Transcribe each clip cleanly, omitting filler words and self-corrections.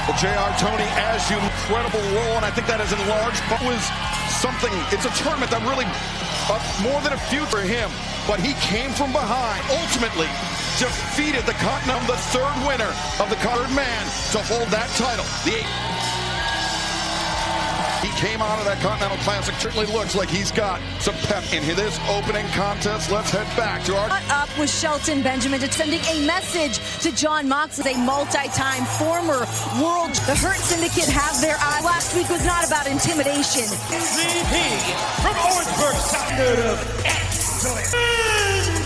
Well, JR, Tony, as you incredible role, and I think that is in large part was something. It's a tournament that really more than a few for him, but he came from behind. Ultimately, defeated the Continental, the third winner of the third man to hold that title. He came out of that Continental Classic. Certainly looks like he's got some pep in this opening contest. Let's head back to our... Up with Shelton Benjamin to sending a message to John Moxley, a multi-time former world. The Hurt Syndicate have their eye. Last week was not about intimidation. MVP from Orangeburg, South of excellent.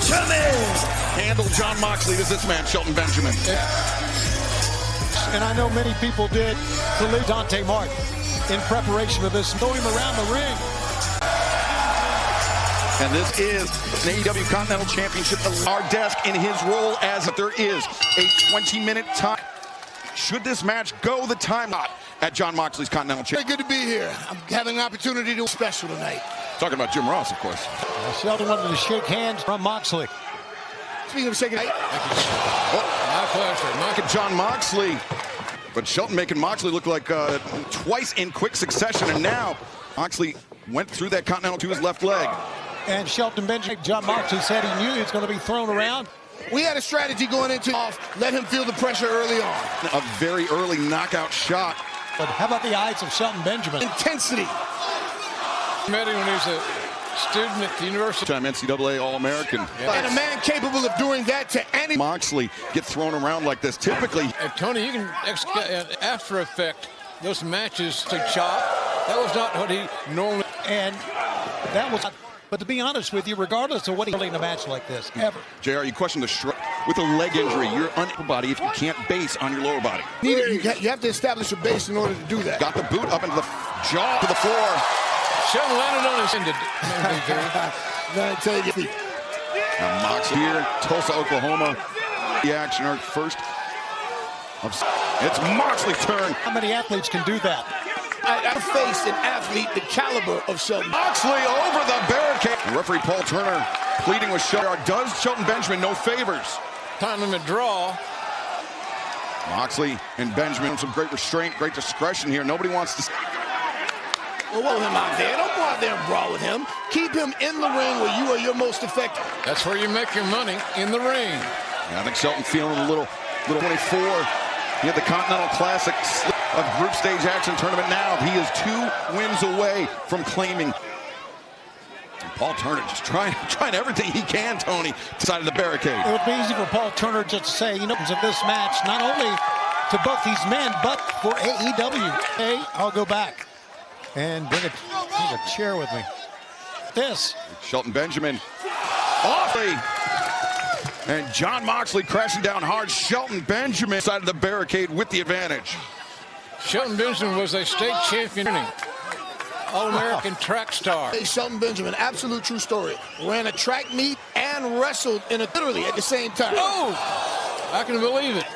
Benjamin. Handle John Moxley as this man, Shelton Benjamin. And I know many people did to leave Dante Martin in preparation of this, throw him around the ring. And this is an AEW Continental Championship. Our desk in his role as there is a 20-minute time. Should this match go the time not at John Moxley's Continental Championship? Good to be here. I'm having an opportunity to do special tonight. Talking about Jim Ross, of course. Shelton wanted to shake hands from Moxley. Speaking of shaking hands. My pleasure. John Moxley. But Shelton making Moxley look like twice in quick succession, and now Moxley went through that Continental to his left leg. And Shelton Benjamin, John Moxley said he knew he was going to be thrown around. We had a strategy going into off, let him feel the pressure early on. A very early knockout shot. But how about the eyes of Shelton Benjamin? Intensity. Met him when he was a student at the University. Time NCAA All-American. Yeah. And a man capable of doing that to any... Moxley get thrown around like this. Typically... Tony, you can after effect those matches to chop. That was not what he normally... And that was... But to be honest with you, regardless of what he's in a match like this, ever. JR, you question the strike. With a leg injury, you're upper body if you can't base on your lower body. You have to establish a base in order to do that. Got the boot up into the jaw to the floor. Shelton landed on his ended. Now Moxley here, Tulsa, Oklahoma. The action, our first. It's Moxley's turn. How many athletes can do that? I face an athlete the caliber of Shelton. Moxley over the barricade. Referee Paul Turner pleading with Shelton. Does Shelton Benjamin no favors? Time limit draw. Moxley and Benjamin, some great restraint, great discretion here. Nobody wants to... Well, whoa him out there. Don't go out there and brawl with him. Keep him in the ring where you are your most effective. That's where you make your money, in the ring. Yeah, I think Shelton feeling a little 24. He had the Continental Classic of group stage action tournament. Now he is 2 wins away from claiming. And Paul Turner just trying everything he can, Tony, side of the barricade. It would be easy for Paul Turner just to say, you know, of this match, not only to both these men, but for AEW. Hey, I'll go back and bring a chair with me. This. Shelton Benjamin. Awfully. And John Moxley crashing down hard. Shelton Benjamin side of the barricade with the advantage. Shelton Benjamin was a state champion. All-American track star. Hey, Shelton Benjamin, absolute true story. Ran a track meet and wrestled literally at the same time. Oh, I can believe it.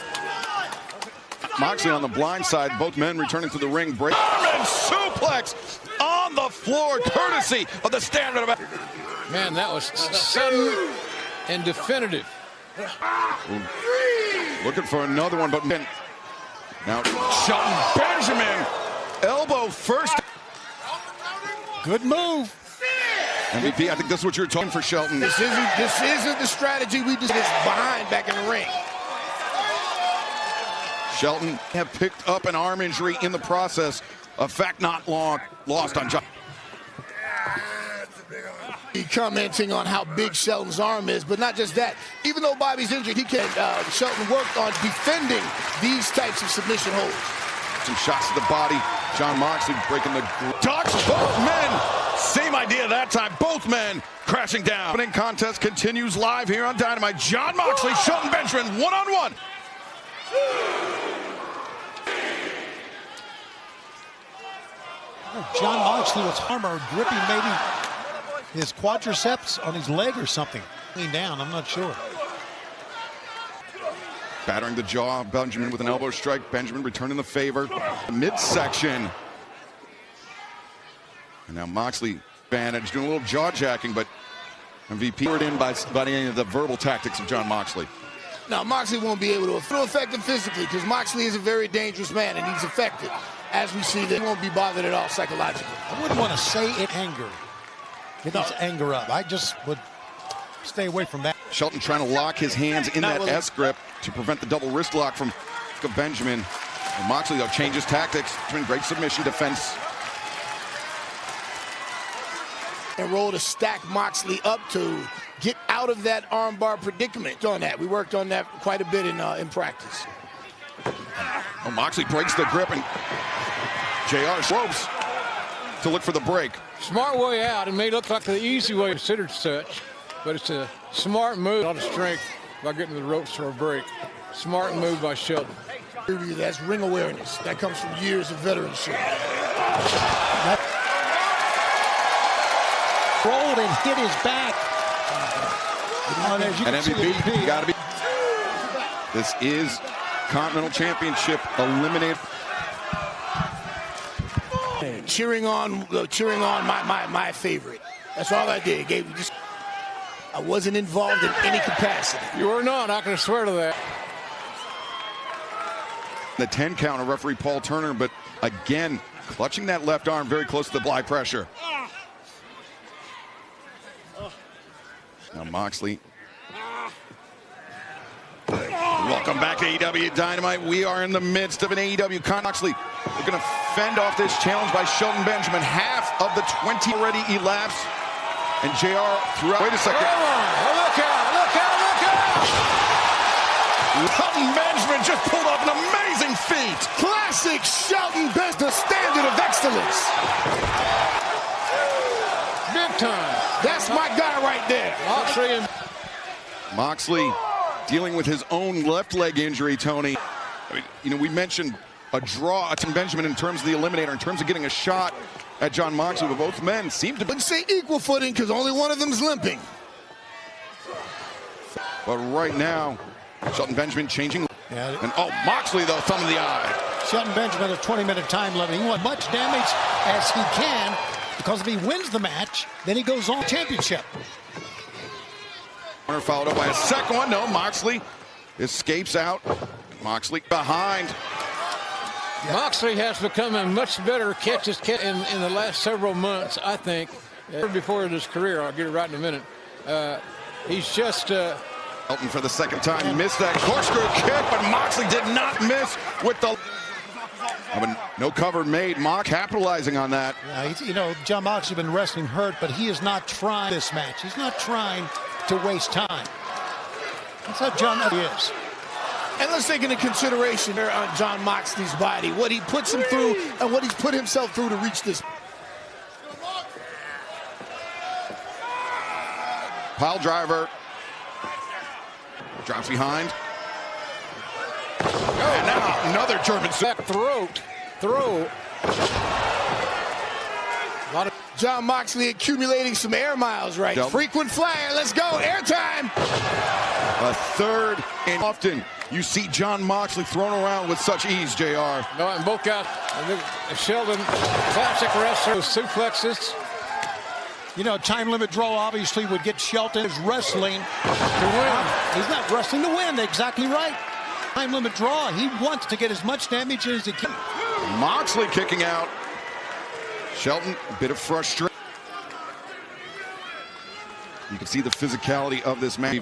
Moxley on the blind side, both men returning to the ring. Break. And suplex on the floor, courtesy of the standard of... Man, that was sudden and definitive. Looking for another one, but now Shelton Benjamin, elbow first. Good move. MVP, I think this is what you're talking for Shelton. This isn't the strategy we just behind back in the ring. Shelton have picked up an arm injury in the process. A fact not lost on John. Commenting on how big Shelton's arm is, but not just that. Even though Bobby's injured, Shelton worked on defending these types of submission holds. Some shots to the body. John Moxley breaking the ducks. Both men. Same idea that time. Both men crashing down. Opening contest continues live here on Dynamite. John Moxley, Shelton Benjamin, one-on-one. John Moxley was armor gripping maybe his quadriceps on his leg or something. Lean down, I'm not sure. Battering the jaw, Benjamin with an elbow strike. Benjamin returning the favor. Midsection. And now Moxley advantage, doing a little jaw jacking, but MVP poured in by the end of the verbal tactics of John Moxley. Now, Moxley won't be able to affect him physically because Moxley is a very dangerous man and he's effective. As we see, that he won't be bothered at all psychologically. I wouldn't want to say it anger. Get his anger up. I just would stay away from that. Shelton trying to lock his hands in that S grip to prevent the double wrist lock from Benjamin. And Moxley, though, changes tactics. Great submission defense. And roll to stack Moxley up to get out of that armbar predicament. On that, we worked on that quite a bit in practice. Oh, Moxley breaks the grip and JR slopes to look for the break. Smart way out. It may look like the easy way considered such, but it's a smart move. A lot of strength by getting to the ropes for a break. Smart move by Shelton. That's ring awareness. That comes from years of veteranship. Rolled and hit his back. And MVP, you gotta be. This is Continental Championship Eliminator. Cheering on my favorite. That's all I did. I wasn't involved in any capacity. You were not. I can swear to that. The 10 count of referee Paul Turner, but again, clutching that left arm very close to the blind pressure. Now Moxley. Welcome back to AEW Dynamite. We are in the midst of an AEW Moxley. We're going to fend off this challenge by Shelton Benjamin. Half of the 20 already elapsed. And JR throughout. Wait a second. Look out, look out, look out! Shelton Benjamin just pulled off an amazing feat. Classic Shelton Benjamin, the standard of excellence. Big time. That's my guy right there. Moxley dealing with his own left leg injury, Tony. I mean, we mentioned a draw to Benjamin in terms of the Eliminator, in terms of getting a shot at Jon Moxley, but both men seem to be. Wouldn't say equal footing because only one of them is limping. But right now, Shelton Benjamin changing. Yeah. And Moxley, though, thumb in the eye. Shelton Benjamin a 20-minute time limit. He wants much damage as he can because if he wins the match, then he goes on championship. Followed up by a second one. No, Moxley escapes out. Moxley behind. Moxley has become a much better catches in the last several months, I think. Before his career, I'll get it right in a minute. He's just... Shelton for the second time missed that corkscrew kick, but Moxley did not miss with the... No cover made. Mox capitalizing on that. Yeah, Jon Moxley has been wrestling hurt, but he is not trying this match. He's not trying to waste time. That's how Jon is. And let's take into consideration on Jon Moxley's body, what he puts him through and what he's put himself through to reach this. Pile driver. Drops behind. And now another German back throw. Jon Moxley accumulating some air miles right. Frequent flyer, let's go, airtime. A third, and often you see Jon Moxley thrown around with such ease, JR. No, and both guys, Shelton, classic wrestler, suplexes. Time limit draw obviously would get Shelton is wrestling to win. He's not wrestling to win, exactly right. Time limit draw, he wants to get as much damage as he can. Moxley kicking out. Shelton, a bit of frustration. You can see the physicality of this man.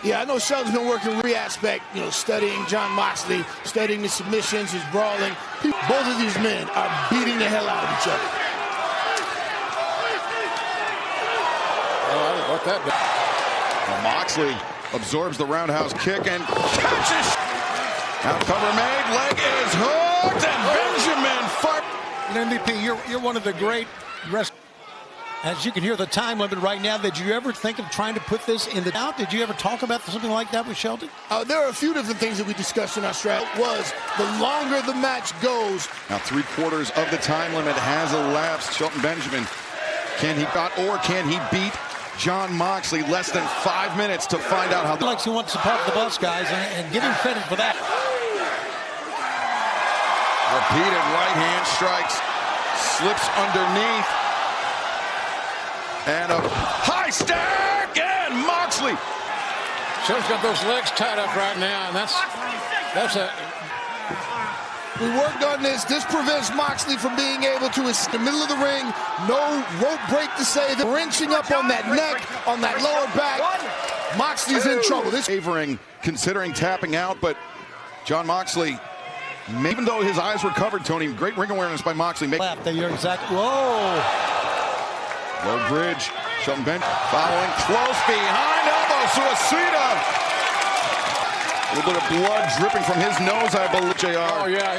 Yeah, I know Shelton's been working every aspect, studying Jon Moxley, studying the submissions, his brawling. Both of these men are beating the hell out of each other. I didn't want that bad. Moxley absorbs the roundhouse kick and catches. Now cover made, leg is hooked, and Benjamin fired. MVP, you're one of the great wrestlers. As you can hear the time limit right now, did you ever think of trying to put this in the out? Did you ever talk about something like that with Shelton? There are a few different things that we discussed in our strategy. The longer the match goes. Now 3/4 of the time limit has elapsed. Shelton Benjamin, can he beat Jon Moxley? Less than 5 minutes to find out how. He wants to park the bus, guys, and give him credit for that. Repeated right hand strikes, slips underneath, and a high stack, and Moxley. Shelton's got those legs tied up right now, and that's a... We worked on this. This prevents Moxley from being able to, in the middle of the ring, no rope break to save it. Wrenching up on that neck, on that lower back. Moxley's in trouble. This favoring, considering tapping out, but John Moxley, even though his eyes were covered, Tony, great ring awareness by Moxley. Left, you're exactly. Whoa! Low bridge. Shelton bench following close behind elbow. Suicida. A little bit of blood dripping from his nose, I believe, JR. Oh, yeah,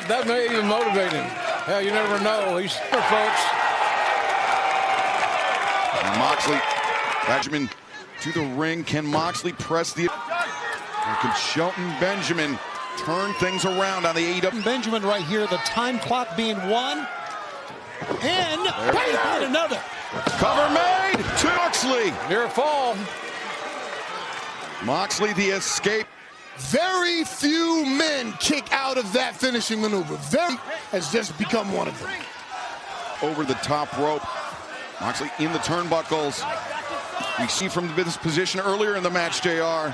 that may even motivate him. Hell, you never know. He's folks. Moxley, Benjamin to the ring. Can Moxley press the... Or can Shelton Benjamin turn things around on the AEW? Benjamin right here, the time clock being one. And another. Cover made to Moxley. Near a fall. Moxley, the escape. very few men kick out of that finishing maneuver. Very has just become one of them. Over the top rope. Moxley in the turnbuckles. We see from this position earlier in the match, JR.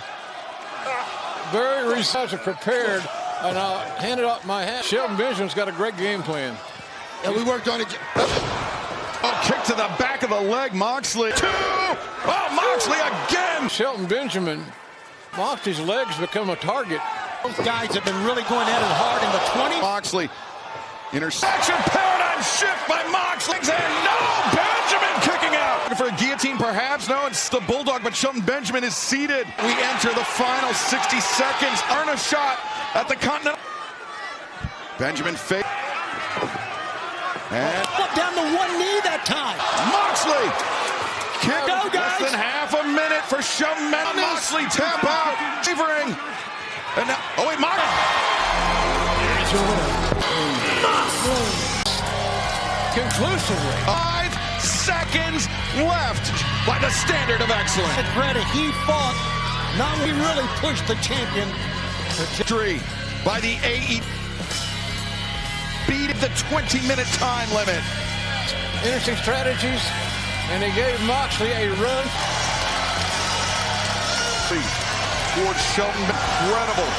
Very resourceful, prepared, and I'll hand it off my hat. Shelton Benjamin's got a great game plan. And we worked on it. Oh, kick to the back of the leg, Moxley. Two! Oh, Moxley again! Shelton Benjamin, Moxley's legs become a target. Both guys have been really going at it hard in the 20. Moxley, intersection, paradigm shift by Moxley, and no, Benjamin kicking out. For a guillotine, perhaps? No, it's the Bulldog, but Shelton Benjamin is seated. We enter the final 60 seconds. Earn a shot at the Continental. Benjamin fake. And down to one knee that time. Moxley kick. Go, guys. Less than half a minute for Shelton Benjamin. Moxley tap out. Shivering. And now, oh wait, Moxley. Conclusively. 5 seconds left by the standard of excellence. Credit, he fought. Now we really pushed the champion. Victory by the AEW. Beat the 20-minute time limit. Interesting strategies, and he gave Moxley a run. Towards Shelton, incredible.